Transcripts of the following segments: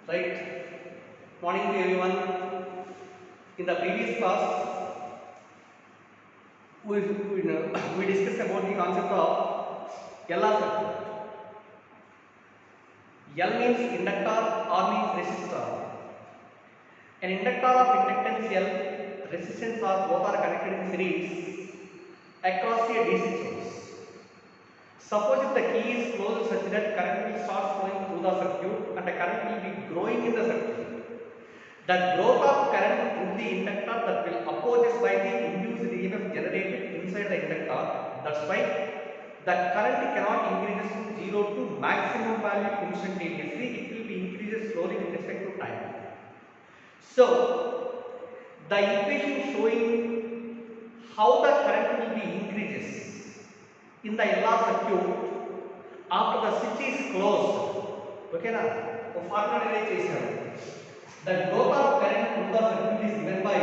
Right. Morning to everyone. In the previous class, we discussed about the concept of LR circuit. L means inductor, R means resistor. An inductor of inductance L, resistance R both are connected in series across a DC source. Suppose if the key is closed such that current will start flowing through the circuit and the current will be growing in the circuit. The growth of current through the inductor that will opposes by the induced EMF generated inside the inductor. That's why the current cannot increase from 0 to maximum value instantaneously. It will be increases slowly with respect to time. So the equation showing how the current will be increases in the LR circuit after the switch is closed. Okay na? So formula relate chesaru. The growth of current through the circuit is given by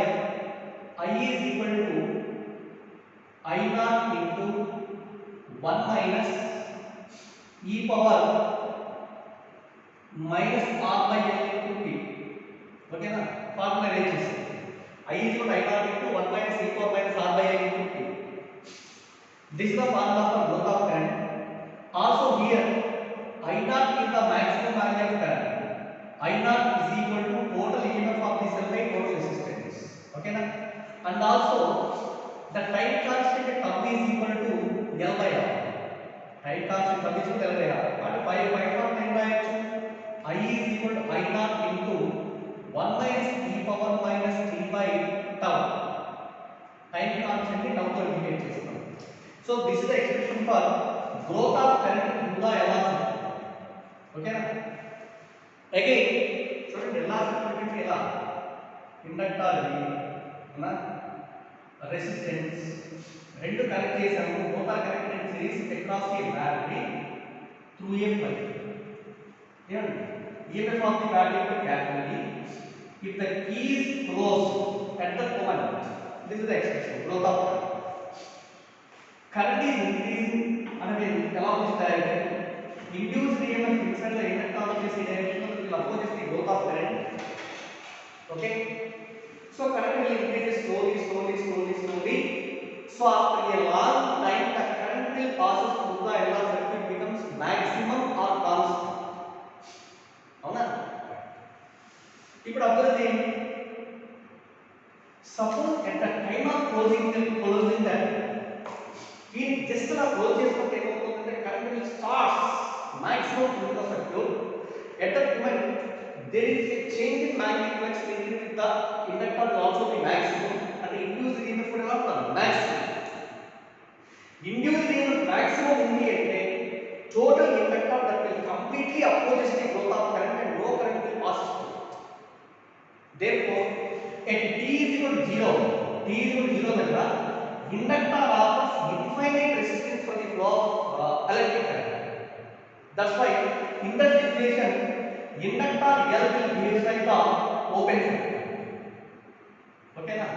I is equal to I naught into 1 minus e power minus r by l into t. Okay na? Formula relate chesaru. I is equal to I naught into 1 minus e power minus r by l into t. This is the formula for growth of current. Also here I naught is the maximum value of current. I naught is equal to total EMF of the cell by total resistance. Okay na? And also the time constant τ is equal to L by R. Time constant τ is equal to L by R. But 5.9 by I is equal to I naught into 1 minus e power minus 3 by tau. Time constant ni tau to indicate chestam. So this is the expression for growth of current through the LR circuit. Okay na? Again, చూడండి LR circuit అంటే ఎలా inductor అన్న resistance రెండు connect చేసాము both are connected in series across a battery through a pipe. EMF of the battery equal carefully if the key is closed at the moment. This is the expression growth of current. Current is increasing along this diagram. Induced EMF inside the inductor of this direction will oppose the growth of current. Okay. So current will increase slowly. So after a long time, the current will passes through the LR circuit becomes maximum or constant. అవునా? ఇప్పుడు observe చేయండి. Suppose at the time of closing that we just close చేసుకుంటే ఏమవుతుందంటే current will start maximum through the circuit. At that moment there is a change in magnetic flux linked with the inductor will also be maximum and the induced EMF కూడా ఎలా ఉంటుంది maximum. Induced EMF maximum ఉంది అంటే total inductor that will completely opposes the growth of current and no current will pass through. Therefore at t is equal to 0 దగ్గర inductor offers infinite resistance for the flow of electric current. That's why in that situation inductor L will behave like the open circuit. Okay na?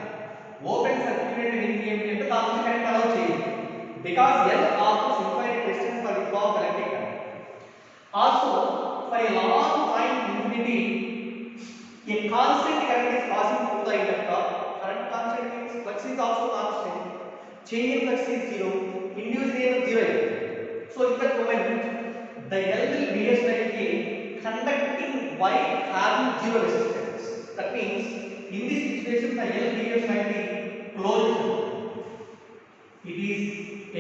Open circuit అంటే ఏంటంటే దాని నుంచి current allow చేయదు because L offers infinite resistance for the flow of electric current. Also for a long time infinity a constant current is passing through the inductor. Current constant means flux is also constant. Change in flux is 0. Induced EMF 0. So in that moment the L will behave like a conducting wire having 0 resistance. That means in this situation the L behaves like the closed circuit. It is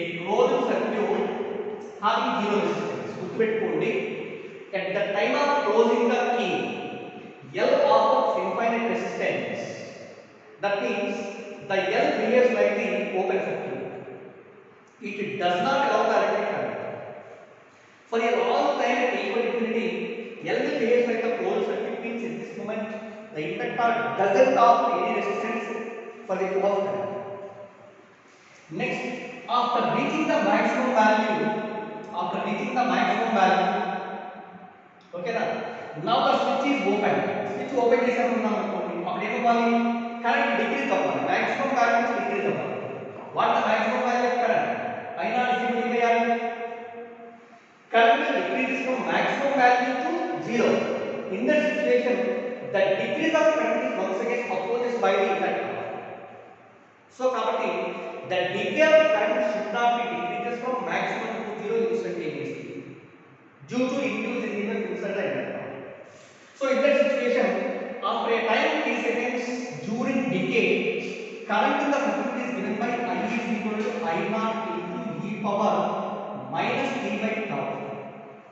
a closed circuit having 0 resistance. గుర్తుపెట్టుకోండి at the time of closing the key L offers infinite resistance. That means the L behaves like the open circuit. It does not allow the electric current. For a long time at equal infinity, L will behave like the closed circuit means in this moment the inductor doesn't offer any resistance for the flow of current. Next, after reaching the maximum value, okay na? Now the switch is open. Switch open చేసామన్నాం అనుకోండి అప్పుడు ఏమవ్వాలి current decrease అవ్వాలి maximum value decrease అవ్వాలి. What the maximum value of current? I naught is equal to current will decrease from maximum value to 0. in that situation, the decrease of current is once again opposed by the inductor. So kabatti the decay of current should not be decreases from maximum to zero instantaneously due to induced EMF inside the inductor. So in that situation, after a time t seconds during decay, current in the circuit is given by I is equal to I naught into e power minus t by tau.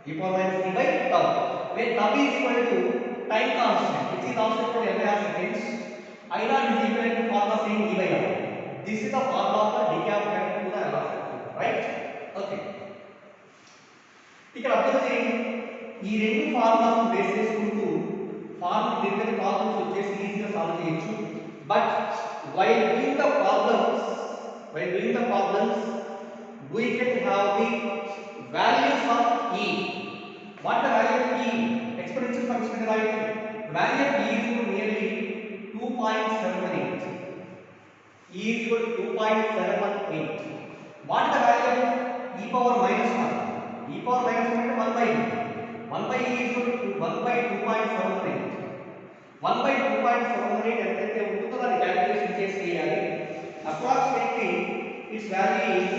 E power minus t by tau, where tau is equal to time constant, which is also equal to LR seconds. I naught is equal to formula saying e by r. This is the formula of the decay of current to the LR circuit, right? Okay. ఇక్కడ observe చేయండి, ఈ రెండు formulas base చేసుకుంటూ formula దగ్గర problems వచ్చేసి ఈజీగా solve చేయొచ్చు. But while doing the problems we can have the values of e. What the value of e? Exponential function value. Value of e is nearly 2.718. E is equal to 2.718. What the value of e power minus 1? E power minus 1 1 by e. 1 by e is equal to 1 by 2.718. 1 by 2.718 ఎంతైతే ఉంటుందో దాన్ని calculation చేసి చేయాలి. Approximately it's value is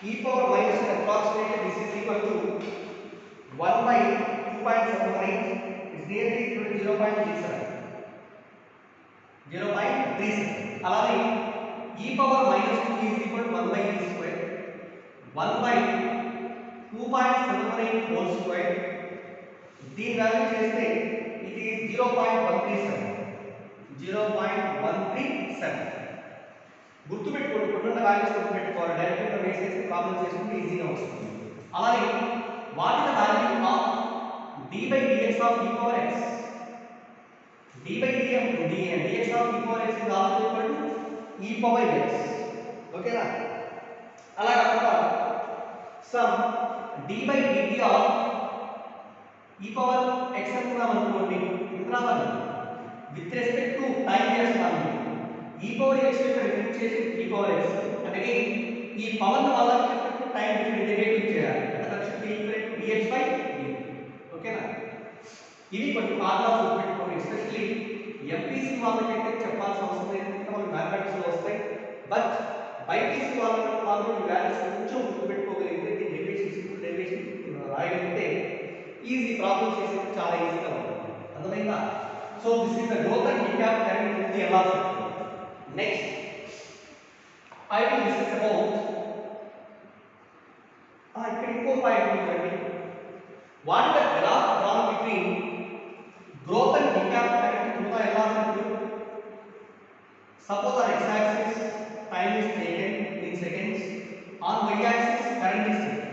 e power minus approximately this is equal to 1 by 2.718 is nearly equal to 0.37. అలాగే e power minus 2 is equal to 1 by e square. 1 by 2.718 whole square. దీని value చేస్తే it is 0.137. గుర్తుపెట్టుకోండి, కొన్న values గుర్తుపెట్టుకోవాలి, direct గా వేసేసి problem చేసుకుంటే ఈజీగా వస్తుంది. అలాగే what is the value of d by dx of e power x? d by dx of e power x is also equal to e power x. ఓకేనా? అలా కాకుండా some d by dt of e power x అనుకున్నాం అనుకోండి, ఇంద్రావాలి with respect to time చేస్తాను. e power x యొక్క differentiation e power x అంటే ఈ power వల్ల రెస్పెక్ట్ టు టైం డెరివేటివ్ చేయాలి. అంటే that should be equal to dx by dt. ఓకేనా? ఇవి కొన్ని ఫార్ములాస్ గుర్తుపెట్టుకోండి. ఎస్పెషల్లీ ఎంపీసీ వాళ్ళకైతే చెప్పాల్సిన అవసరం లేదు, వాళ్ళు మ్యాథమెటిక్స్ లో వస్తాయి. బట్ బైపీసీ వాళ్ళకి మాత్రం ఈ వాల్యూస్ కొంచెం గుర్తుపెట్టుకోగలిగితే, సింపుల్ డెరివేషన్ రాయగలిగితే ఈజీ ప్రాబ్లమ్స్ చేసేది చాలా ఈజీగా ఉంటుంది. అర్థమైందా? So this is the growth and decay of current in the LR circuit. Next, I will discuss about ఇక్కడ ఇంకో పాయింట్ ఉందండి. What the graph drawn between growth and decay of current through the LR circuit? Suppose on x-axis time is taken in seconds, on y-axis current is taken.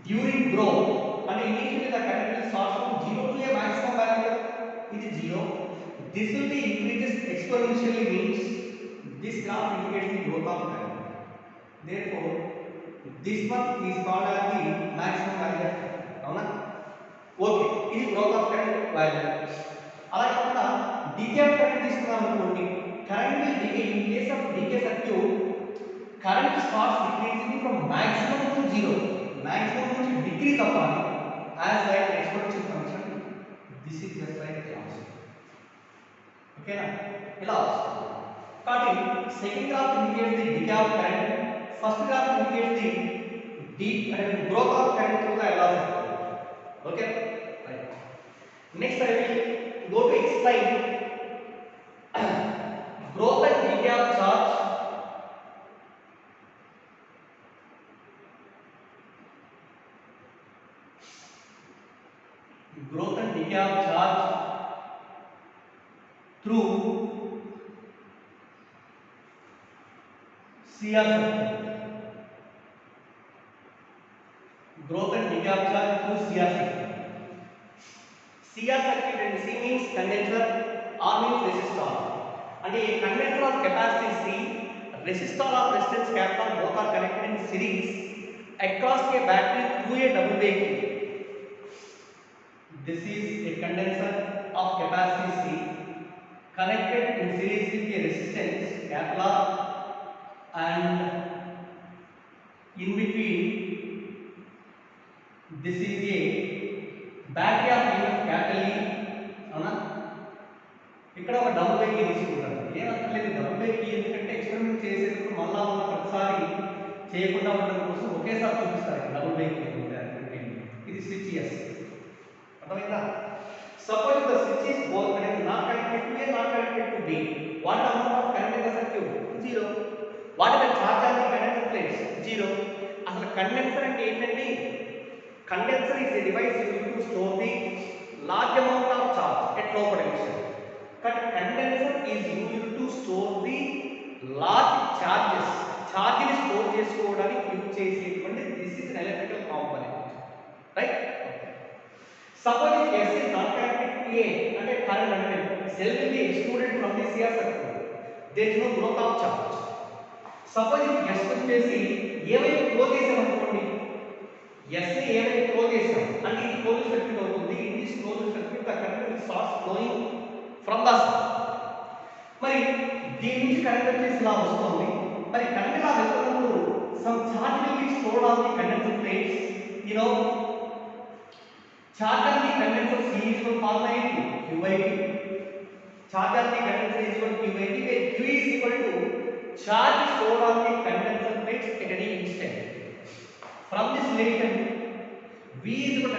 During growth, and initially the current will start from 0 to a maximum value. It is 0. This will be increases exponentially, means this graph indicates the growth of current. Therefore, this one is called as the maximum value. అవునా? Okay, ఇది growth of current value. అలా కాకుండా decay of current తీసుకున్నాం అనుకోండి, current will decay. In case of decay circuit, current starts decreasing from maximum to 0. Maximum నుంచి decrease అవ్వాలి as like exponential function. This is just like the opposite. ఓకేనా? ఇలా వస్తుంది. కాబట్టి second graph indicates the decay of current, first graph indicates the growth of current through the LR circuit. Okay, right. Next I will go to explain growth and decay of charge. Growth and decay of charge through CR circuit. Growth and decay of charge through CR circuit. CR circuit and C means condenser, R means resistor. And a condenser of capacity C, resistor of resistance capital, both are connected in series across a battery through a double wave. This is a condenser of capacity C connected in series with a resistance capital and in between this is a battery of EMF capital E అవునా ఇక్కడ ఒక double by key తీసుకుంటారు ఏమక్కర్లేదు double by key ఎందుకంటే experiment చేసేటప్పుడు మళ్ళా ఉన్న ప్రతిసారి చేయకుండా ఉండడం కోసం ఒకేసారి చూపిస్తారు డబుల్ బై కీ ఇది స్విచ్ ఎస్ అర్థమైందా suppose the switch is both connected not connected to A not connected to be what amount of current in the circuit zero what is the charge on the condenser plates zero అసలు condenser అంటే ఏంటండి condenser is a device used to store the large amount of charge at లో potential but condenser is used to store the large charges charge ni store chesukodaniki use chesetuvanti this is an electrical component right suppose if S is not connected to A ante current ante cell will be excluded from the CR circuit there is no growth of charge suppose if S వచ్చేసి A వైపు close చేసాం అనుకోండి S ని A వైపు close చేసాం అంటే ఇది close circuit అవుతుంది in this close circuit the current will start flowing from the మరి దీని నుంచి కరెంట్ వచ్చేసి ఇలా వస్తుంది మరి కరెంట్ ఇలా వెళ్తున్నప్పుడు some charge will be stored on the condenser plates you know charge on the condenser C is equal to Q by T charge on the condenser is equal to Q by T where Q is equal to charge stored on the condenser plates at any instant from this relation V is equal to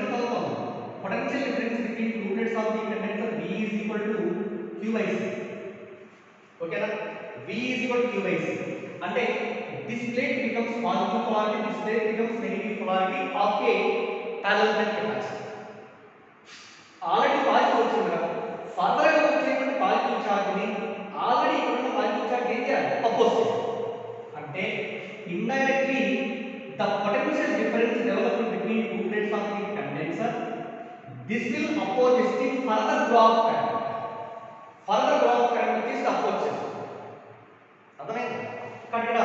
potential difference between two plates of the condenser V is equal to Q by C. Okay na? V is equal to Q by C. Ante this plate becomes positive polarity, this plate becomes negative polarity of a parallel capacitor. Already positive వచ్చింది కదా further గా వచ్చేటువంటి positive charge ని already ఇక్కడ ఉన్న positive charge ఏం చేయాలి oppose చేయాలి అంటే indirectly the potential difference developed between two plates of the condenser this will oppose the further flow of current which is the opposite అర్థమైందా ఇక్కడ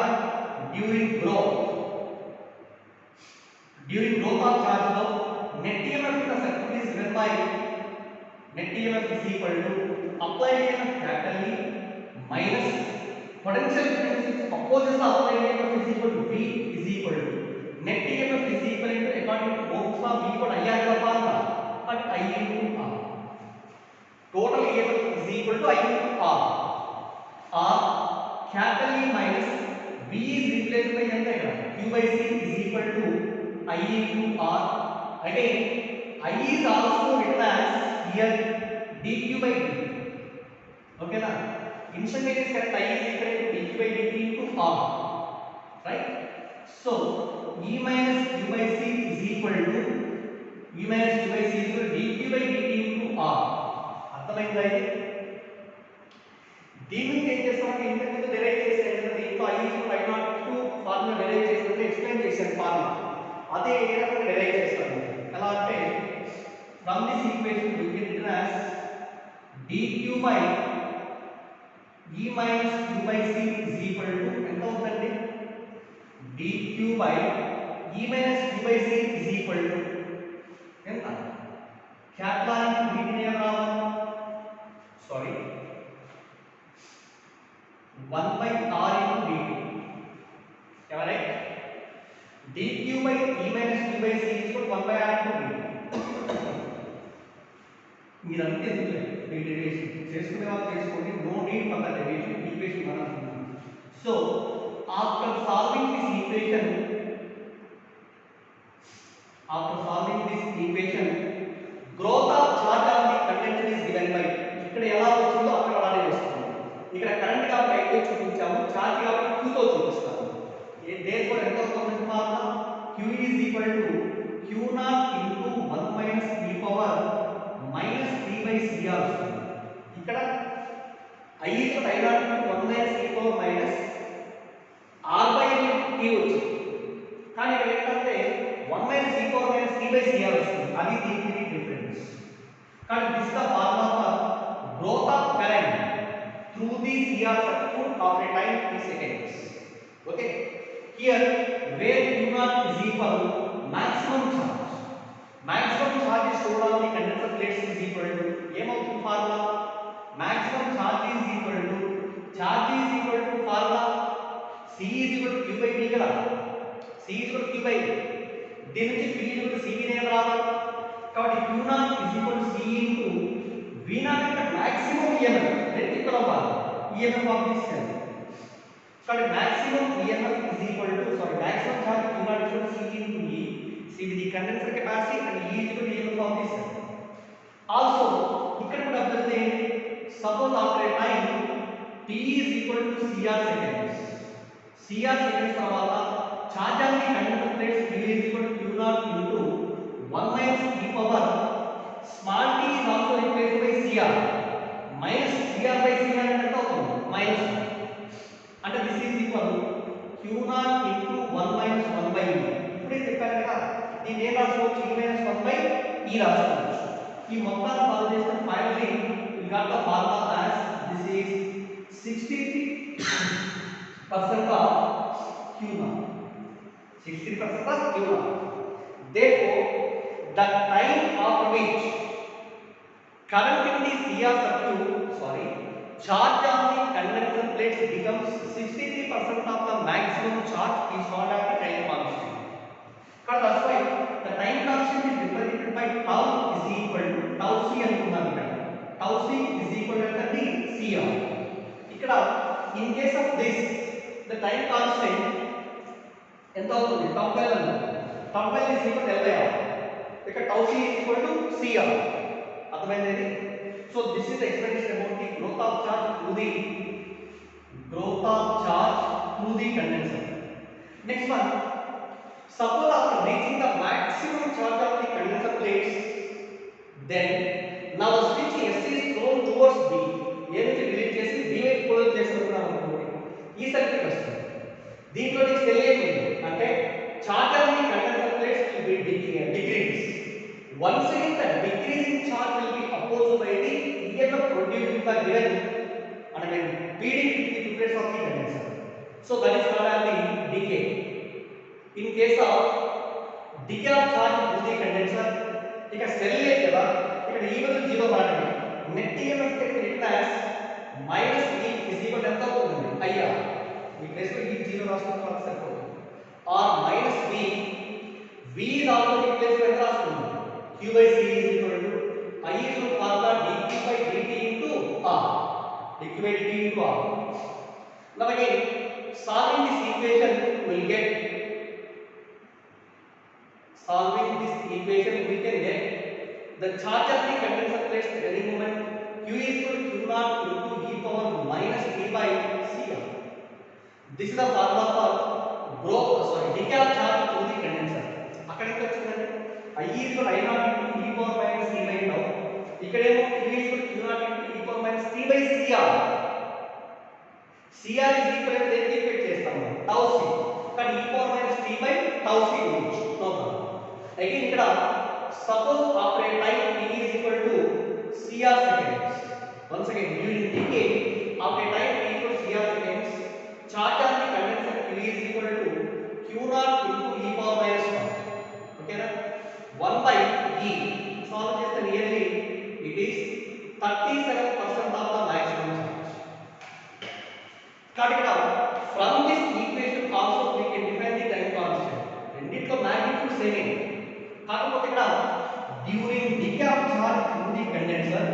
during growth of charge లో net EMF in the circuit is given by net EMF is equal to applied EMF capital E minus potential difference which opposes the applied EMF is equal to V is equal to net EMF is equal to according to Ohm's law V equal to I R formula but I into R total EMF is equal to I into R capital E minus V is replaced by ఎంత ఇక్కడ Q by C is equal to I into R again I is also written as here dq by dt okay na instantaneous current I is equal to dq by dt into R right so E minus Q by C is equal to dq by dt into R అర్థమైందా ఇది దీన్ని ఏం చేస్తామంటే ఇంతకుముందు derive చేసాను దీంట్లో I is equal to I0 formula derive చేసినప్పుడు explain చేశాను ఫార్ములా అదే ఏ రకంగా డెరైవ్ చేస్తాను ఎలా అంటే from this equation we get it as dq by E minus Q by C is equal to ఎంత అవుతుంది dq by E minus Q by C is equal to ఎంత capital R into dt ఏం రావాలి sorry 1 by R into dt am I right dq by E minus Q by C is equal to 1 by R into dt మీరంతా ఎందుకులే మీ derivation చేసుకునే వాళ్ళు చేసుకోండి no need for the derivation equation మనం so after solving this equation growth of charge on the condenser is given by ఇక్కడ ఎలా వచ్చిందో అక్కడ అలానే వస్తుంది ఇక్కడ కరెంట్ కాబట్టి అయితే చూపించాము చార్జ్ కాబట్టి Q తో చూపిస్తాము దేర్ఫోర్ ఎంత అవుతుంది formula Q is equal to Q0 into 1 minus e power minus 3 by CR వస్తుంది ఇక్కడ I is equal to I0 into 1 minus e power minus R by T వచ్చింది కానీ ఇక్కడ ఏంటంటే 1 minus e power minus 3 by CR వస్తుంది అది దీనికి difference కానీ this the formula for growth of current through the CR circuit of a time 3 seconds okay here where Q0 is equal maximum charge is stored on the condenser plates is equal to ఏమవుతుంది formula maximum charge is equal to formula C is equal to Q by T కదా C C is equal to Q by V. దీని నుంచి P is equal to CV నే రావాలి. కాబట్టి Q naught is equal to C into V naught అంటే maximum EMF. Electrical అవ్వాలి. EMF of this cell. కాబట్టి maximum EMF is equal to maximum charge Q naught is equal to C into E. C is the condenser capacity and E is equal to EMF of this cell. Also ఇక్కడ కూడా observe చేయండి. Suppose after a time T is equal to CR seconds. CR seconds తర్వాత charge on the conductor plates Q is equal to Q naught into 1 minus e power small t is also replaced by CR minus CR by CR అంటే ఎంత అవుతుంది minus 1 అంటే this is equal to Q naught into 1 minus 1 by e. ఇప్పుడే చెప్పాను కదా దీన్ని ఏం రాసుకోవచ్చు e minus 1 by e రాసుకోవచ్చు. ఈ మొత్తాన్ని సాల్వ్ చేస్తే finally we got the formula as this is 63% of Q naught. 63% of Q naught. Therefore, the time after which current in the CR circuit, charge on the condenser plates becomes 63% of the maximum charge is called as the time constant. That's why the time constant is represented by tau is equal to tau c అనుకున్నాను ఇక్కడ. Tau c is equal to the CR. ఇక్కడ in case of this, the time constant ఎంత అవుతుంది tau by l tau by l is equal to l by r. ఇక్కడ tau c is equal to CR. అర్థమైంది? So this is the explanation about the growth of charge through the condenser. Next one, suppose after reaching the maximum charge of the condenser plates, then now the switch S is thrown towards B. A నుంచి delete చేసి B వైపు pull చేస్తున్నాం అనుకోండి. ఈ circuit వస్తుంది. దీంట్లో నీకు తెలియదు అంటే charge on the condenser plates will be decrease. Once again the decreasing charge will be opposed by the EMF produced by given feeding the two plates of the condenser. So that is called as the decay. In case of decay of charge through the condenser, ఇక cell లేదు కదా ఇక్కడ E బదులు 0 వాడండి. Net EMF written as minus E is equal to ఎంత అవుతుంది IR. ఈ place లో E 0 రాసుకుంటే సరిపోతుంది. or minus V. V is also replaced by రాసుకుందాం. Q by C is equal to I is equal to formula dq by dt into R. dq by dt into R. Now again, solving this equation we can get the charge of the condenser plates at any moment Q is equal to Q naught into e power minus t by CR. This is the formula for decay of charge through the condenser. అక్కడ ఎంత వచ్చిందండి I is equal to I naught into e power minus t by tau. ఇక్కడేమో Q is equal to Q naught into e power minus t by CR. CR is equal to దేనికి equate చేస్తాము tau c. కానీ e power minus t by tau c గురించి no problem. Again ఇక్కడ suppose after a time t is equal to CR seconds. Once again during decay after a time t is equal to CR seconds, charge on the condenser Q is equal to Q naught into e power minus 1. Okay na? 1 by E. Solve చేస్తే nearly it is 37% of the maximum charge. కాబట్టి from this equation also we can define the time constant. రెండిట్లో magnitude same. కాకపోతే ఇక్కడ during decay of charge through the condenser,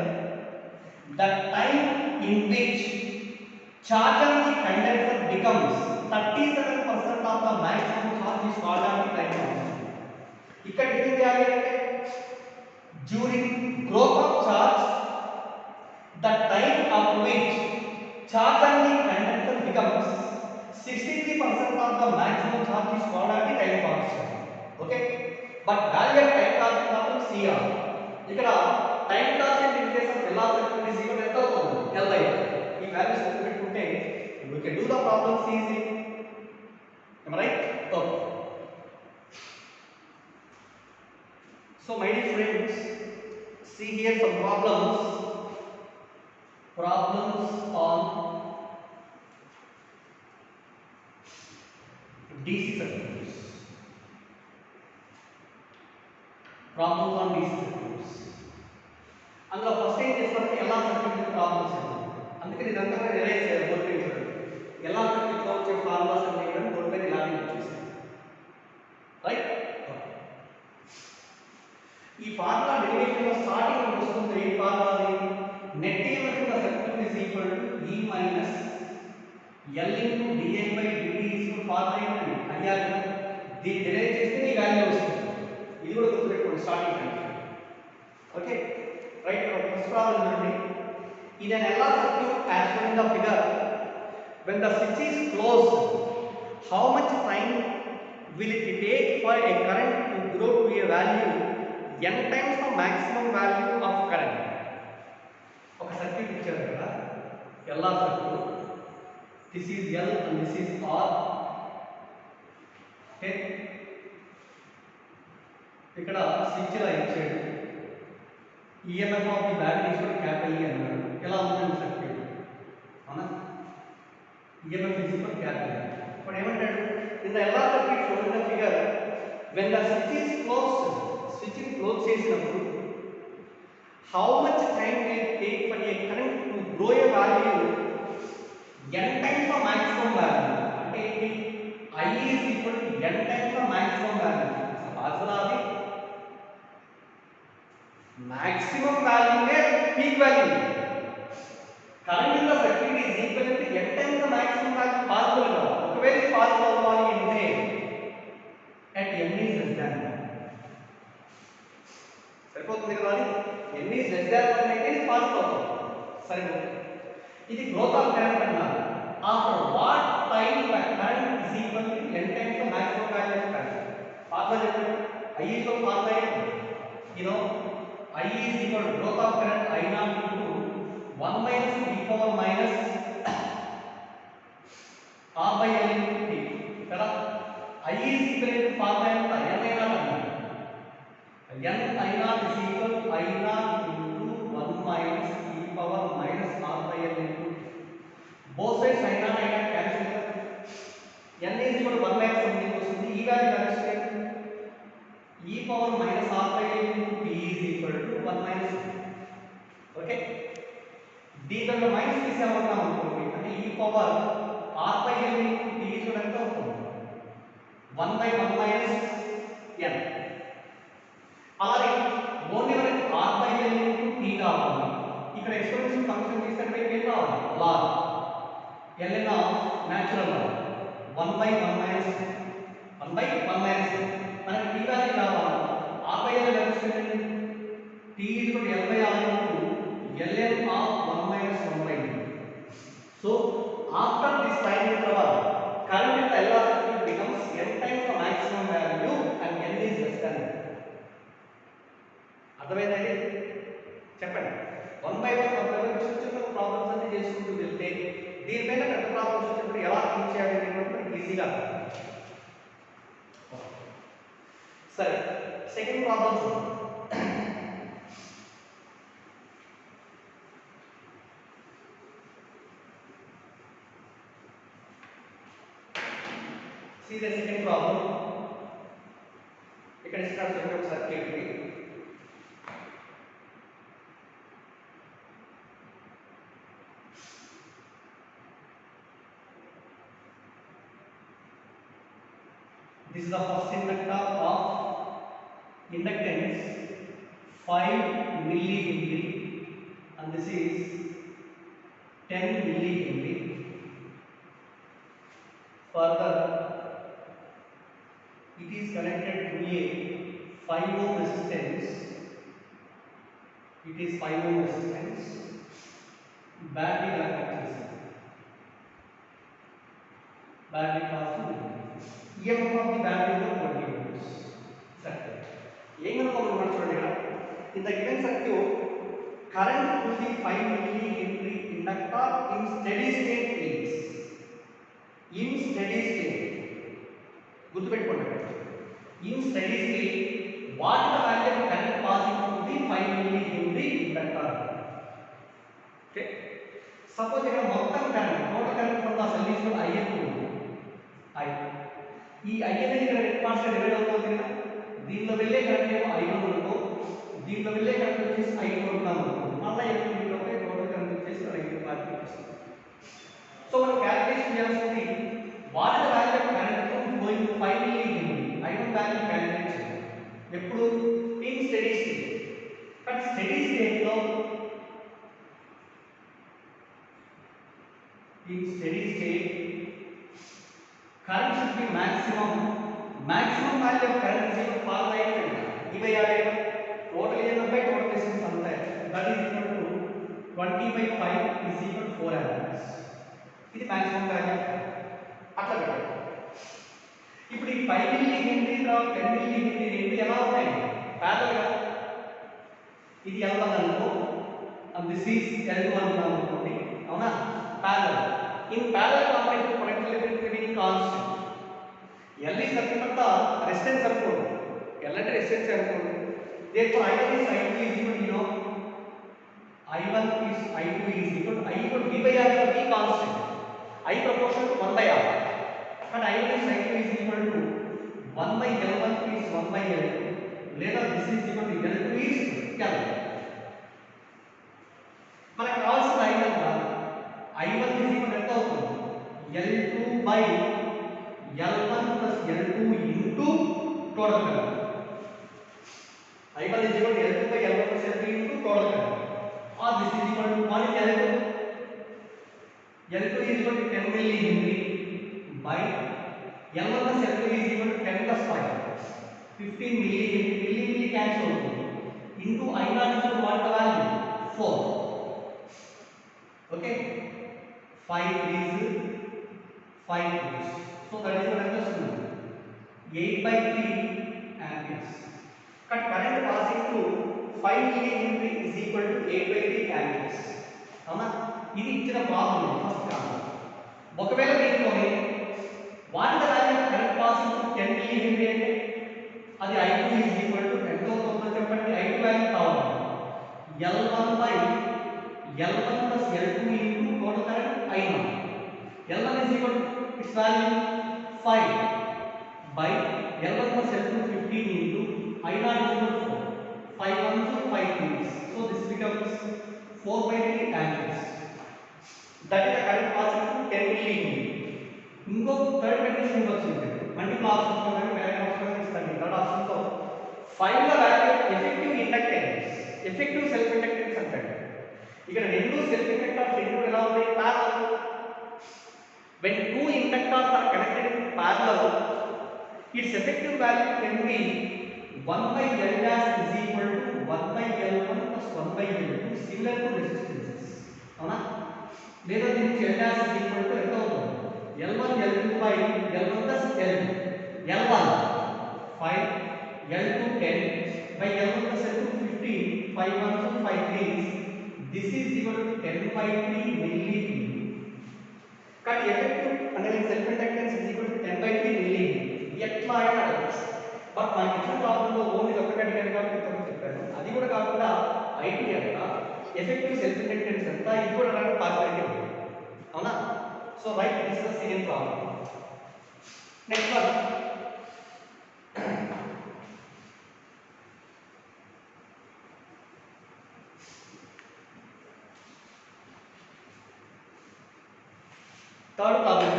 the time in which charge on the condenser becomes 37% of the maximum charge is called as the time constant. ఇక్కడ define చేయాలి అంటే during growth of charge, the time after which charge on the condenser becomes 63% of the maximum charge is called as the time constant. Okay, but value of time constant మాత్రం CR. ఇక్కడ time constant in case of velocity is equal to ఎంత అవుతుంది L by R. ఈ values పెట్టుకుంటే we can do the problems easily. Am I right? Okay. So my dear friends, see here some problems on DC circuits. Problems on DC circuits. అందులో first ఏం చేస్తారంటే ఎలా circuit problems అందుకని ఇదంతా కూడా realise చేయాలి బోర్డు మీద ఎలా సర్క్యూట్లో వచ్చే ఫార్ములాస్ అన్ని కూడా బోర్డు మీద ఇలాగే వచ్చేసాయి. ఈ ఫార్ములా డెరివేషన్ లో స్టార్టింగ్ వస్తుంది ఏ ఫార్ములా అది net EMF in the circuit is equal to E minus L into dI by dt is formula ఏంటండి అయ్యాలి దీన్ని డిరైవ్ చేస్తే ఈ వాల్యూ వస్తుంది ఇది కూడా గుర్తుపెట్టుకోండి starting condition okay right first problem చూడండి in an LR circuit as shown in the figure when the switch is closed how much time will it take for a current to grow to a value n times the maximum value of current ఒక circuit ఇచ్చారు కదా LR circuit this is L and this is R okay ఇక్కడ switch లా ఇచ్చాడు EMF of the battery is for capital E అన్నాడు ఎలా ఉందండి circuit అవునా EMF is for capital ఇప్పుడు ఏమంటాడు in the LR circuit shown in the figure when the switch is closed switch ని close చేసినప్పుడు how much time will it take for a current to grow a value n times the maximum value అంటే ఏంటి I is equal to n times the maximum value అసలు అది maximum value నే peak value current in the circuit is equal to n times the maximum value possible గా ఒకవేళ possible అవ్వాలి అంటే at n is less than 1 సరిపోతుంది కదా అది n is less than 1 అయితే ఇది పాసిబుల్ అవుతుంది సరిపోతుంది ఇది గ్రోత్ ఆఫ్ కరెంట్ అన్నారు after what time the current is equal to n times the maximum value of current formula చెప్పండి I is equal ఫార్ములా ఏంటి you know I is equal to growth of current I naught into 1 minus e power minus R by L into T కదా I is equal to formula ఎంత n I naught అన్నాడు n I naught is equal to I naught into 1 minus e power minus R by L into T both sides I naught cancel n is equal to 1 minus something వస్తుంది ఈ value కనుక్కుంటే e power minus R by L into T is equal to 1 minus okay దీంట్లో minus తీసామన్నాం అనుకోండి అంటే e power R by L into T is ఎంత అవుతుంది 1 by 1 minus n అలాగే only మనకి R by L into T కావాలి ఇక్కడ exponential function తీసుకుంటే ఏం కావాలి log ln of natural log 1 by 1 minus మనకి t వాల్యూ కావాలి R by L తెలుసుకుంటే t is equal to L by R into ln of 1 minus 1 by 2 so after this time interval current in the LR circuit becomes n times the maximum value and n is less than 1 అర్థమైందండి చెప్పండి 1 by 1 చిన్న problems అన్ని చేసుకుంటూ వెళ్తే దీనిపైన పెద్ద problems వచ్చినప్పుడు ఎలా థింక్ చేయాలి అనేది మనకి ఈజీగా సరే second problem see the second problem ఇక్కడ ఇస్తున్న ఒక సర్క్యూట్ ఉంది this is the first inductor of inductance 5 millihenry and this is 10 millihenry further it is connected to a 5 ohm resistance it is 5 ohm resistance battery connect చేసాం battery cost EMF of the battery is 20 volts circuit ఏం కనుక్కోమని చూడండి ఇక్కడ in the given circuit current to the 5 millihenry inductor in steady state is in steady state గుర్తుపెట్టుకోండి in steady state what the value of current passing through the 5 millihenry inductor okay suppose ఇక్కడ మొత్తం current total current from the solution IN I ఈ I అనేది ఇక్కడ net pass గా divide అవుతుంది కదా దీనిలో వెళ్ళే కరెంట్ ఏమో I1 అనుకో దీనిలో వెళ్ళే కరెంట్ వచ్చేసి I2 అనుకున్నాం మళ్ళీ దీనిలో టోటల్ కరెంట్ వచ్చేసి I2 పార్ట్ వస్తుంది సో మనం క్యాలిక్యులేషన్ చేయాల్సింది what the value of current going to 5 millihenry I1 value calculate చేయాలి ఎప్పుడు in steady state steady state లో in steady state current should be maximum value of current is equal to far right and by r total EMF by total distance anta hai that is equal to 20 by 5 is equal to 4 amperes ఇది maximum value అట్లా పెట్టారు ఇప్పుడు ఈ 5 milli henry తర్వాత 10 milli henry రెండు ఎలా ఉన్నాయి parallel గా ఇది L1 అనుకో and this is L2 అనుకోండి అవునా parallel in parallel combination potential difference remaining constant L is nothing but the resistance అనుకోండి L అంటే resistance అనుకోండి therefore I1 is I2 is equal to I1 is I2 is equal to I equal to V by R is the constant I proportional to 1 by R but I1 is I2 is equal to 1 by L1 is 1 by L2 later this is equal to L2 is L మనకు కావాల్సిన I1 కాదు I1 is equal to ఎంత అవుతుంది L2 by L1 plus L2 into total current I1 is equal to L2 by L1 plus L2 into total current or this is equal to what is L2 L2 is equal to 10 milli Henry by L1 plus L2 is equal to 10 plus 5 15 milli Henry milli cancel అవుతుంది into I0 is equal to what the value 4 okay 5 is 5 is so that is what I understand 8 by 3 amperes cut current passing through 5 milli Henry is equal to 8 by 3 amperes అవునా ఇది ఇచ్చిన problem first problem ఒకవేళ దీనిలోనే what the value of current passing through 10 milli Henry అంటే అది I2 is equal to ఎంత అవుతుందో చెప్పండి I2 వాల్యూ కావాలి L1 by L1 plus L2 into total current I0 L1 is equal to its value 5 by L1 plus L2 15 into I0 is equal to 4 5 1 to 5 3 so this becomes 4 by 3 amperes that is the current passing through 10 milli Henry ఇంకో third condition వచ్చింది multiple options లో కానీ వేరే option ఇస్తాను third option తో find the value of effective inductance effective self inductance అంటారు ఇక్కడ రెండు సెల్ఫ్ ఇండక్టర్స్ రెండు ఎలా ఉన్నాయి parallel when two inductors are connected in parallel its effective value can be 1 by L dash is equal to 1 by L1 plus 1 by L2 similar to resistances అవునా లేదా దీనికి L dash is equal to ఎంత అవుతుంది L1 L2 by L1 plus L2 L1 5 L2 10 by L1 plus L2 15 5 1 to 5 3 this is equal to 10 by 3 milli Henry కానీ effective అంటే self inductance is equal to 10 by 3 milli Henry ఎట్లా అయినా అడగచ్చు but మనకి ఇచ్చిన ప్రాబ్లంలో ఓన్లీ ఒకటి అడిగాను కాబట్టి ఇంతకు చెప్పాను అది కూడా కాకుండా ఐటీ ఎంత ఎఫెక్టివ్ సెల్ఫ్ ఇండక్టెన్స్ ఎంత ఇది కూడా అడగడానికి పాసిబిలిటీ ఉంది అవునా so right this is the second problem next one third problem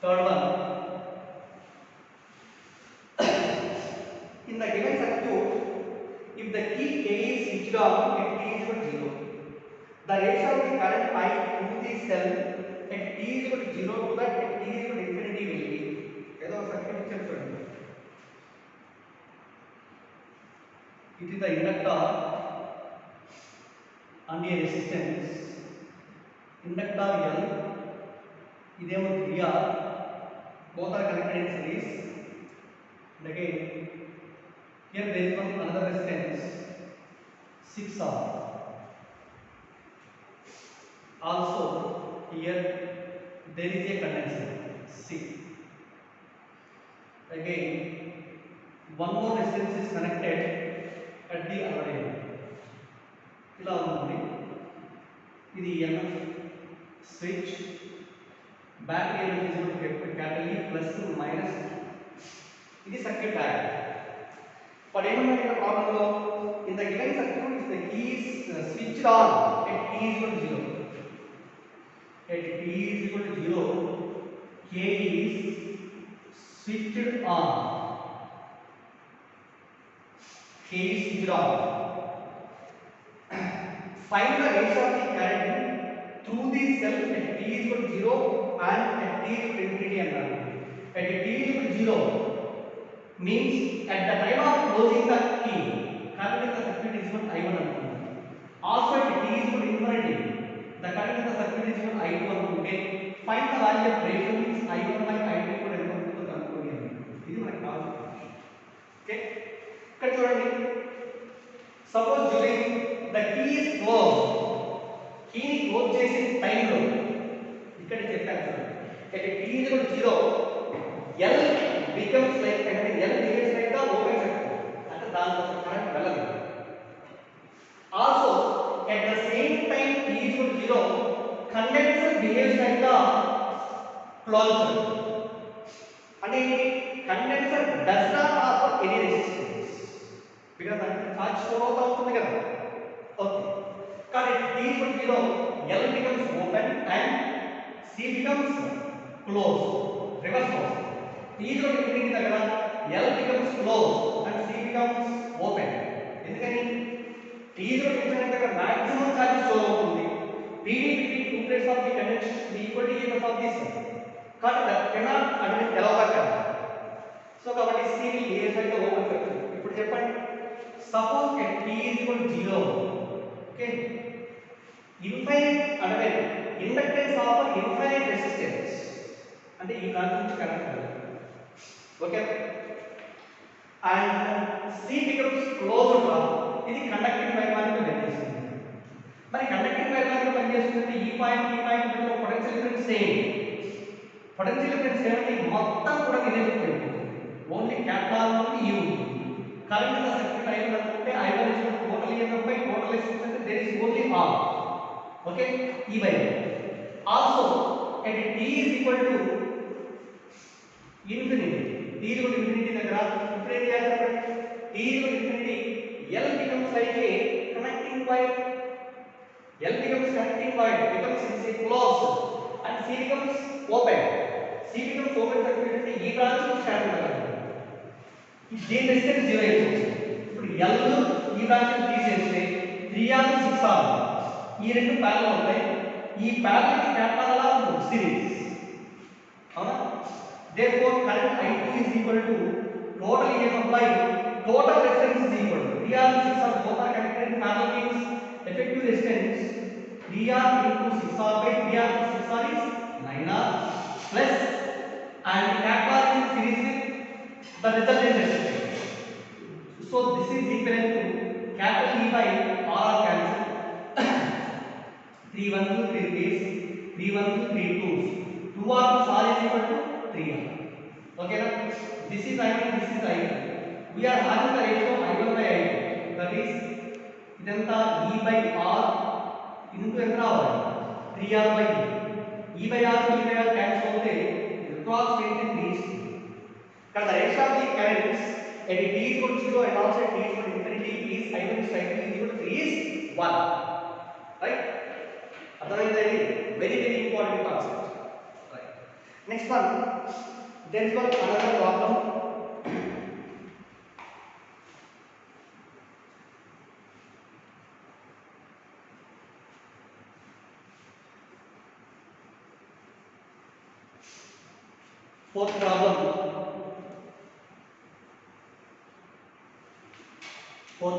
third one in the given circuit if the key K is switched on at t is equal to 0 the ratio of the current I through the cell at t is equal to 0 to that at t is equal to infinity will be ఏదో circuit ఇచ్చారు చూడండి it is the inductor and a resistance inductor L idemo 3R both are connected in series and again here there is one another resistance 6R also here there is a condenser 6 again one more resistance is connected at the other end ఇలా ఉంటుంది ఇది EMF switch battery EMF capital E plus minus ఇది circuit diagram but ఏమన్నా ఇక్కడ ప్రాబ్లంలో in the given circuit if the key is switched on at t is equal to 0 at t is equal to 0 K is switched on K is switched on. Find the ratio of the current through the cell at t is equal to 0 and at t is equal to infinity అన్నారు. At t is equal to 0 means at the time of closing the key, current in the circuit is equal to I1 అనుకున్నాం. Also at t is equal to infinity, the current in the circuit is equal to I2 అనుకుంటే find the value of ratio means I1 by I2 కూడా ఎంత ఉంటుందో కనుక్కోండి అని. ఇది మనకు కావాల్సిన విషయం. ఓకే, ఇక్కడ చూడండి. Suppose during the key is close, కీని క్లోజ్ చేసే టైంలో ఇక్కడ చెప్పాను చూడండి. at t is equal to 0 L becomes like L behaves like the open circuit, అంటే దాంట్లో కరెంట్ వెళ్ళదు. Also at the same time t is equal to 0 condenser behaves like the closed circuit. అంటే condenser does not offer any resistance because that charge store అవుతా ఉంటుంది కదా. Okay, కానీ t is equal to 0 L becomes open and C becomes closed. Reverse process. T is equal to infinity దగ్గర L becomes closed and C becomes open. ఎందుకని T is equal to infinity దగ్గర maximum charge store అవుతుంది. PD between two plates of the condenser is equal to EMF of this. కానీ that cannot అంటే తెలవక కదా. So కాబట్టి C ని ఏ side లో ఓపెన్ చేస్తుంది. ఇప్పుడు చెప్పండి, suppose at T is equal to 0, okay, infinite అంటే ఇండక్టెన్స్ ఆఫ్ ఇన్ఫైనైట్ రెసిస్టెన్స్ అంటే ఈ బ్రాంచ్ నుంచి కరెంట్ వెళ్ళదు. Okay, and C becomes closed గా ఇది కండక్టింగ్ వైర్ మాదిరిగా పనిచేస్తుంది. మరి కండక్టింగ్ వైర్ మాదిరిగా పనిచేస్తుంటే ఈ పాయింట్ మధ్యలో potential difference same. Potential difference ఏమంటే మొత్తం కూడా నెగటివ్ అయిపోతుంది. ఓన్లీ క్యాపిటల్ నుండి ఈ ఉంటుంది. కరెంట్ ద సర్క్యూట్ I1 అనుకుంటే I1 is total EMF by total resistance అంటే there is only R. Okay, ఈ wire also at t is equal to infinity, t is equal to infinity దగ్గర ఇప్పుడు ఏం చేయాలి చెప్పండి. t is equal to infinity L becomes like a connecting wire. L becomes connecting wire, becomes closed and C becomes open. C becomes open circuit అంటే ఈ branch నుంచి start అవుతుంది. దీని రెసిస్టెన్స్ 0 అయిపోతుంది. ఇప్పుడు L ఈ బ్రాంచ్ ని తీసేస్తే 3R 6R ఈ రెండు ప్యారలల్ ఉంటాయి. ఈ ప్యారలల్ కి క్యాపిటల్ ఆర్ సిరీస్, అవునా? therefore current I2 is equal to total EMF by total resistance is equal to 3R 6R both are connected in parallel means effective resistance 3R into 6R by 3R plus 6R is 9R plus and capital R is in series with the resultant resistance. So this is equal to capital E by R cancel 3 1 2 3 3 3 1 2 3 2s 2R plus R is equal to 3R. Okay na? This is I1, this is I2. We are having the ratio I1 by I2, that is idanta E by R into ఎంత రావాలి 3R by E by R cancel అవుతే across 3 ఇక్కడ the ratio of the currents at t is equal to 0 and also at t is equal to infinity is I1 is I2 is equal to 3 is 1, right? అర్థమైందా? ఇది very important concept, right? Next one, there is one another problem. Fourth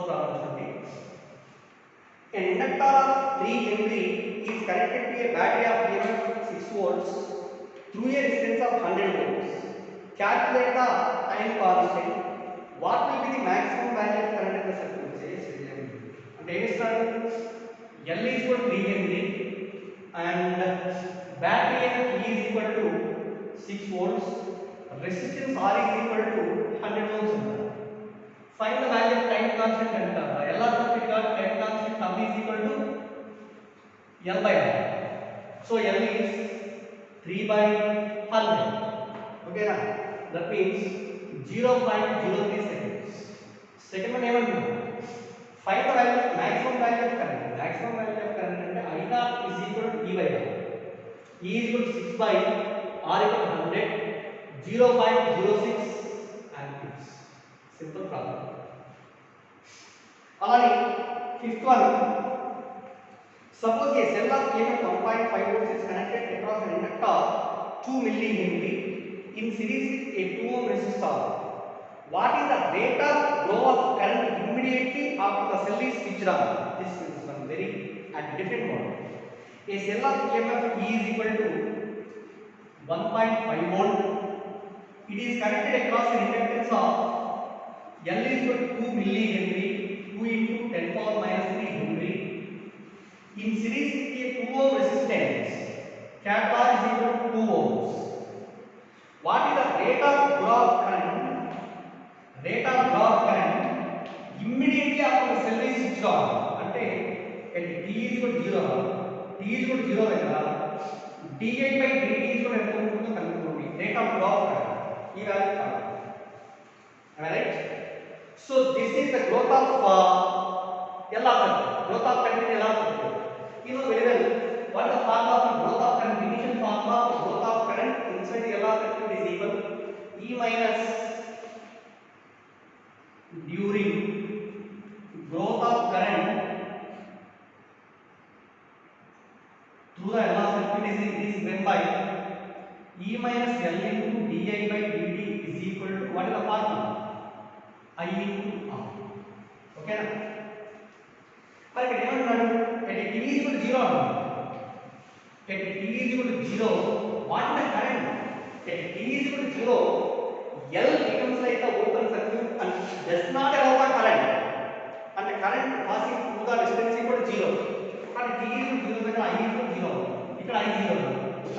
problem should be an inductor of 3 Henry is connected to a battery of EMF 6 volts through a resistance of 100 volts. Calculate the time constant. What will be the maximum value of current in the circuit? And L is equal to 3 Henry and battery EMF E is equal to 6 volts. Resistance R is equal to 100 volts. Find the value of time constant and LR circuit got time constant term is equal to L by R. So L is 3 by 100. Okay na? That means 0.03 seconds. Second one ఏమంటున్నా? Find the value of maximum value of current. Maximum value of current అంటే I naught is equal to E by R. E is equal to 6 by R equal to 100. 0.06 amperes. Simple problem. అలానే fifth one, suppose a cell of EMF 1.5 volts is connected across an inductor 2 millihenry in series with a 2 ohm resistor. What is the rate of flow of current immediately after the cell is switched on? This is one very and different model. A cell of EMF E is equal to 1.5 volt. It is connected across an inductance of L is equal to 2 millihenry, 2 into 10 power minus 3 henry. In series with a 2 ohm resistance, capital R is equal to 2 ohms. What is the rate of flow of current? Rate of flow of current immediately after the cell is switched on. అంటే at t is equal to 0, t is equal to 0 దగ్గర di by dt is equal to ఎంత ఉంటుందో కనుక్కోండి. Rate of flow of current ఈ value కావాలి. Am I right? So this is the growth of L of current. Growth of current is L of current. You know very well what is the formula of growth of current. Initial formula of growth of current inside the L of current is equal E minus during growth of current through the L of circuit is given by E minus L into di by dt is equal to what is the formula? I into R. Okay na? మరి ఇక్కడ ఏమంటున్నాడు? at t is equal to 0 అన్నాడు. at t is equal to 0, what is the current? at t is equal to 0, L becomes like the open circuit and does not allow the current. And the current passing through the resistance is equal to 0. And t is equal to 0 దగ్గర I is equal to 0. ఇక్కడ I 0.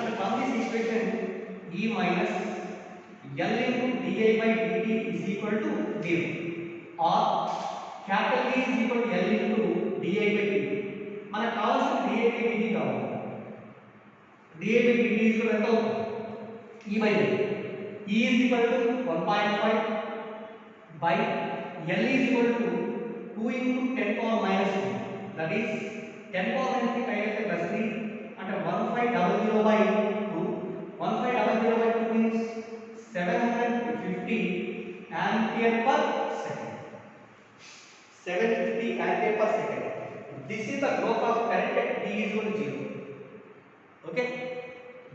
And from this equation E minus L into di by dt is equal to 0. Or capital E is equal to L into di by dt. మనకు కావాల్సిన di by dt కావాలి. di by dt is equal to E by dt. E is equal to 1.5 by L is equal to 2 into 10 power minus 2. That is 10 power minus 3 కైతే plus 3 అంటే 1500 by 2. 1500 by 2 means 750 ampere per second. 750 ampere per second. This is the growth of current at t is equal to 0. Okay?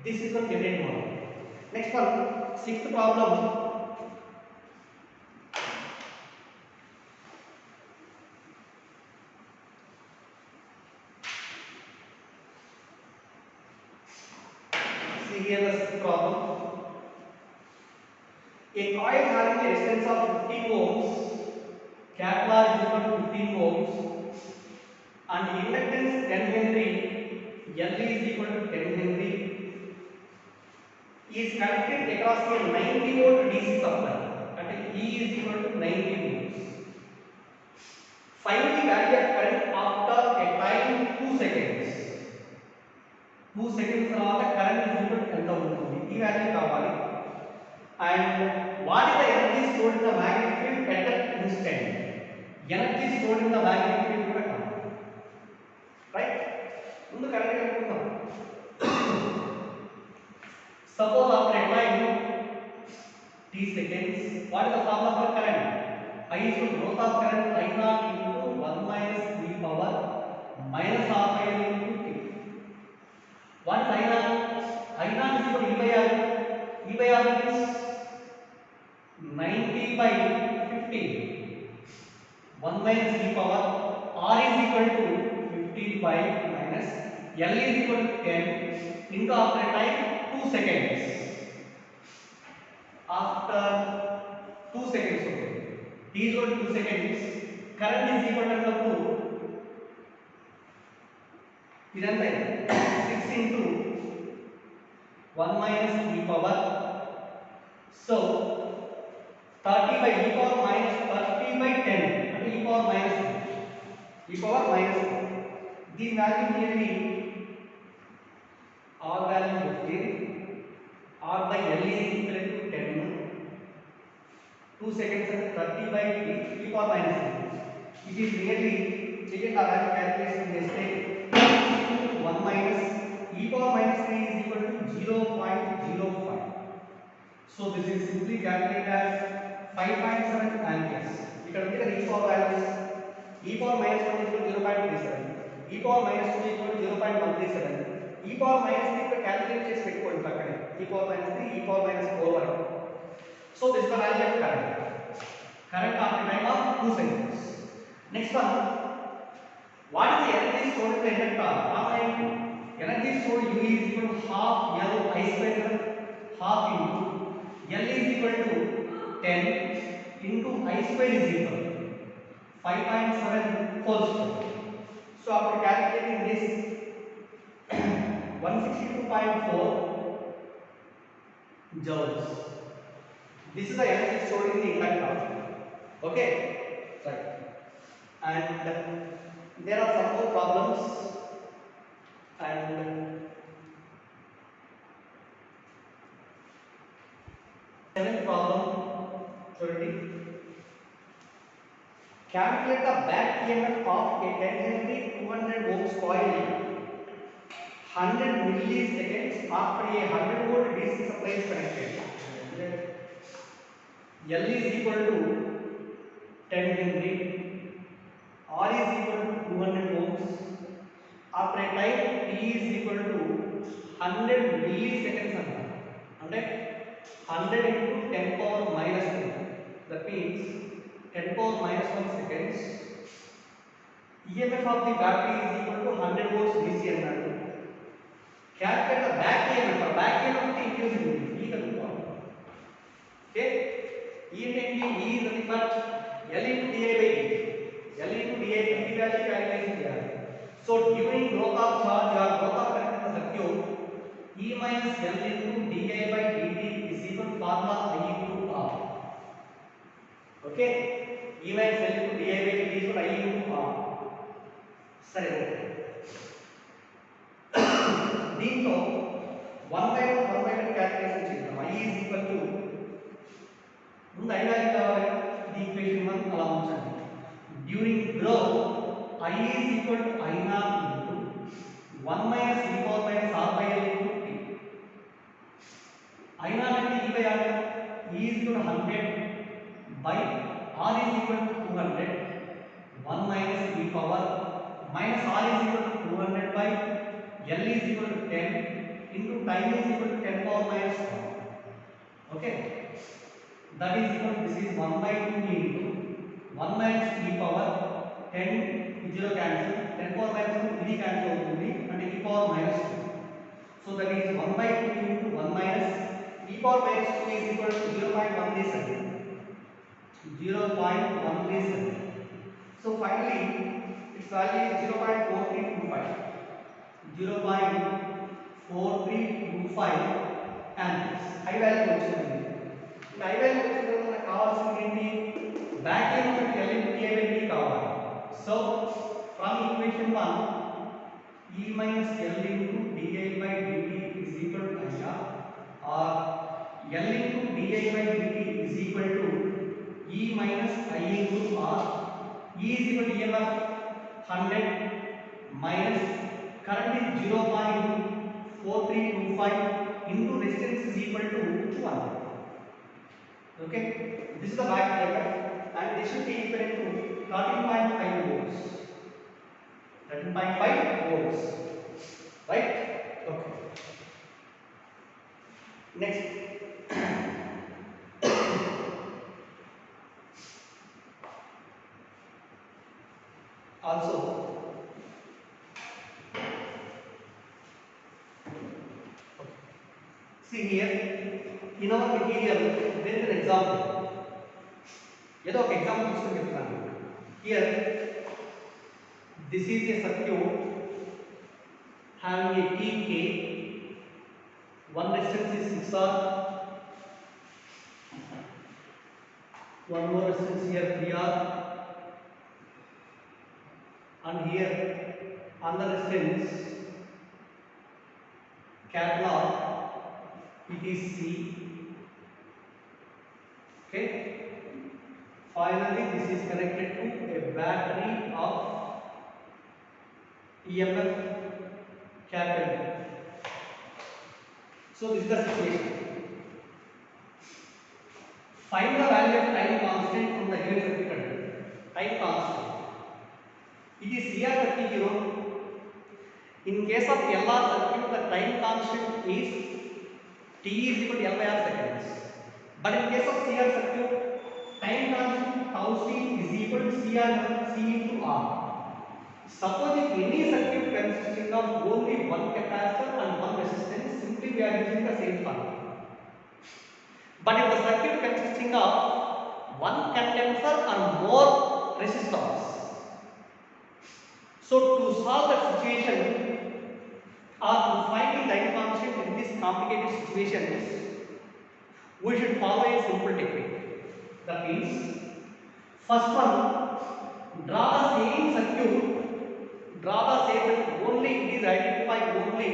This is one different model. Next one, sixth problem. See here the sixth problem. A coil having a resistance of 15 ohms, capital R is equal to 15 ohms, and inductance 10 Henry, L is equal to 10 Henry, is connected across a 90 volt DC supply. That is E is equal to 90 volts. Find the value of current after a time 2 seconds. 2 seconds తర్వాత current is equal to ఎంత ఉంటుంది? ఈ value కావాలి. And what is the energy stored in the magnetic field at that instant? Energy stored in the magnetic field కూడా కావాలి. Right? ముందు current కనుక్కుందాం. Suppose after a time t seconds, what is the formula for current? I is the growth of current I naught into 1 minus e power minus half I into t. What is I naught? I naught is equal to E by R. E by R means 90 by 15. 1 minus e power R is equal to 15 by minus L is equal to 10 into after a time 2 seconds. After 2 seconds, okay. T is equal to 2 seconds. Current is equal to 6 into 1 minus e power. So 30 by e power minus 30 by 10. And e power minus 10. E power minus 10. The value nearly R value 15. R by L is equal to 10. 2 seconds and 30 by e power minus 10. It is nearly taken our calculation mistake. 1 minus e power minus 3 is equal to 0.05. So this is simply calculated as 5.7 amperes. ఇక్కడ ఉంది కదా e power values e power minus 1 equal to 0.37, e power minus 2 equal to 0.137, e power minus 3 ఇక్కడ calculate చేసి పెట్టుకోండి పక్కనే, e power minus 3, e power minus 4 వరకు. So this is the value of current. Current after time of 2 seconds. Next one, what is the energy stored in the inductor? Energy stored U is equal to half L I square, half into L is equal to 10 into I square is equal to 5.7 whole square. So after calculating this 162.4 joules. This is the energy stored in the inductor. Okay, right. And there are some more problems. And seventh problem, sorry. Calculate the back EMF of a 10 Henry 200 volts coil 100 milliseconds after a 100 volt DC supply is connected. L is equal to 10 Henry, R is equal to 200 volts. After a time T is equal to 100 milliseconds. And 100 into 10 power minus 2. That means 10 power minus 1 seconds. EMF of the battery is equal to 100 volts DC. Calculate the back EMF. Back EMF is increasing. Okay. E is nothing but L into di by dt. L into di by dt value calculation. So during growth of charge or growth of current in the circuit, E minus L into di by dt is equal to formula I into R. Okay. E minus L into di by dt is equal to I into R. Sorry. దీంతో 1/1 calculation చేద్దాం. I is equal to ముందు I value కావాలి. The equation 1 అలా ఉంచండి. During growth I is equal to I naught into 1 minus e power minus r by L into t. I naught అంటే e by r. E is equal to 100 by r is equal to 200. 1 minus e power minus r is equal to 200 by L is equal to 10 into time is equal to 10 power minus 1. Okay. That is equal to, this is 1/2 into 1 minus e power 10 0 cancel, 10 power minus 2 ఇది cancel అవుతుంది అంటే e power minus 2. So that is 1/2 into 1 minus e power minus 2 is equal to 0.137. 0.137. So finally its value is 0.4325. 0.4325 amperes. High value వచ్చింది. High value వచ్చిన తర్వాత నాకు కావాల్సింది ఏంటి? Back EMF L into di by dt కావాలి. So from equation 1 E minus L into di by dt is equal to IR, or L into di by dt is equal to E minus I into R. E is equal to EMF 100 minus current is 0.4325 into resistance is equal to 200. Okay, this is the back EMF and this should be equivalent to 13.5 volts. 13.5 volts, right? Okay. Next, also see here in our material there is an example. ఏదో ఒక example తీసుకొని చెప్తాను. Here this is a circuit having a TK, one resistance is 6R, one more resistance here 3R, and here on the resistance catalog it is C. Okay, finally this is connected to a battery of EMF capital. So this is the situation. Find the value of time constant from the given circuit. Time constant. It is CR30. In case of LR circuit, the time constant is T is equal to L by R seconds. But in case of CR circuit, time constant tau C is equal to C into R. Suppose if any circuit consisting of only one capacitor and one resistance, simply we are using the same formula. But if the circuit consisting of one condenser and more resistors, so to solve that situation or to find the time constant in these complicated situations, we should follow a simple technique. That means, first one, draw the same circuit only, it is identified only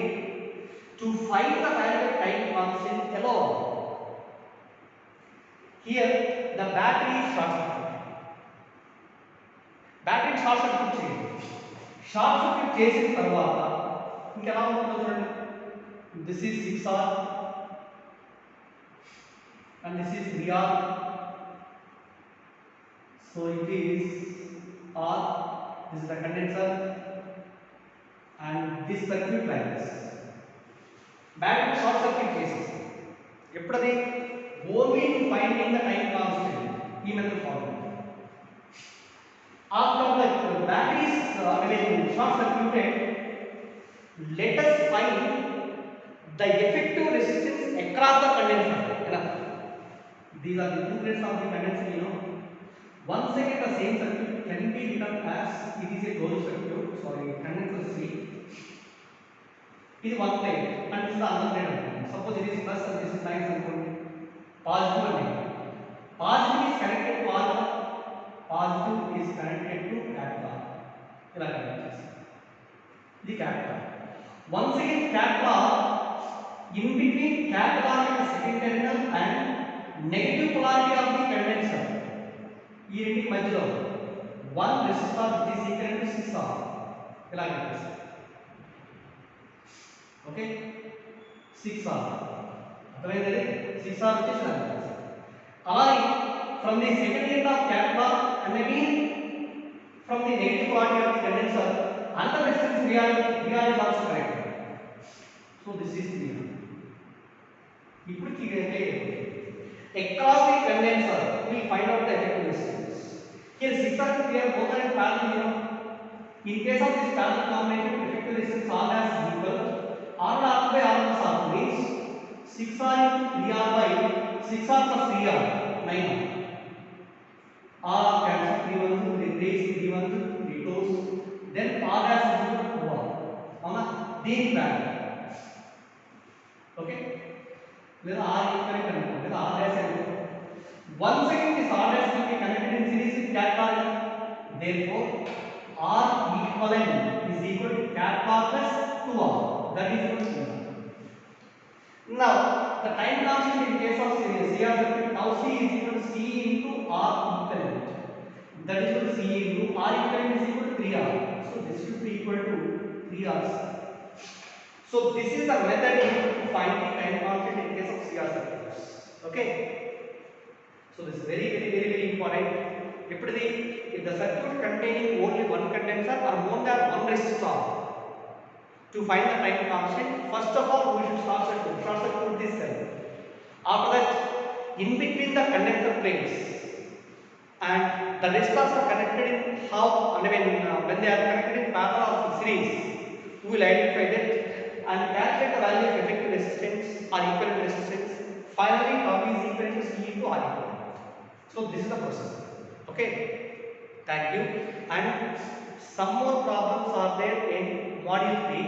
to find the value of time constant alone. Here the battery is short circuit. Battery short circuit చేయండి. Short circuit చేసిన తర్వాత ఇంకెలా ఉంటుందో చూడండి. This is 6R and this is 3R. So it is R, this is the condenser and this circuit like this. Battery short circuit cases. ఎప్పుడది only finding the time constant. ఈ method follow. After the battery is short circuited, let us find the effective resistance across the condenser. These are the two grades of the condenser, you know. Once again the same circuit can be written as, it is a closed circuit, sorry, condenser C. This is one plate and this is the other plate. Suppose it is plus and this is minus and positive and negative. Positive is connected to R, positive is connected to capital R. The capital. Once again capital R, in between capital R and the second terminal and negative polarity of the condenser. ఈ రెండింటి మధ్యలో one resistor which is equal to 6R. ఇలా కనిపిస్తుంది. Okay 6R. అర్థమైంది? 6R వచ్చేసి ఇలా కనిపిస్తుంది. అలాగే from the second end of capital R and again from the negative polarity of the condenser, another resistance VR is also connected. So this is 3R. ఇప్పుడు across the condenser we will find out the effective resistance. Here 6R is there both are in parallel, you know. In case of this parallel combination, effective resistance R as equal R by R plus R means 6R into 3R by 6R plus 3R 9R. R cancel 3 1 2 replace 3 1 2 3 2s, then R as equal to 2R. Avuna దీని value. Okay లేదా R equal కనుక్కో లేదా R dash అనుకో. Once again this R dash will be connected in series with capital R. Therefore R equivalent is equal to capital R plus 2R. That is equal to 2R. Now the time constant in case of CR circuit tau C is equal to C into R equivalent. That is equal to C into R equivalent is equal to 3R. So this should be equal to 3R. So this is the method used to find the time constant in case of CR circuits. Okay. So this is very important. If the circuit containing only one condenser or more than one resistor, to find the time constant, first of all we should short circuit this cell. After that, in between the condenser plates and the resistors are connected in when they are connected in parallel or series, we will identify that and calculate the value of effective resistance or equivalent resistance. Finally, tau is equal to C into R equivalent. So this is the process. Okay. Thank you. And some more problems are there in module 3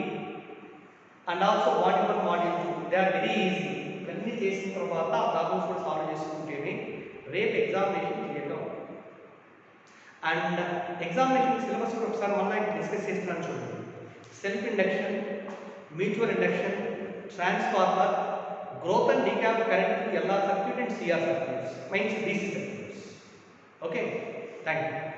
and also module 1, module 2. They are very easy. ఇవన్నీ చేసిన తర్వాత ఆ problems కూడా solve చేసుకుంటేనే రేపు examination క్లియర్గా ఉంటుంది. And examination syllabus కూడా ఒకసారి మళ్ళీ డిస్కస్ చేస్తున్నాను చూడండి. Self induction, mutual induction, transformer, growth and decay of current through LR circuit and CR circuits, means DC circuits. Okay, thank you.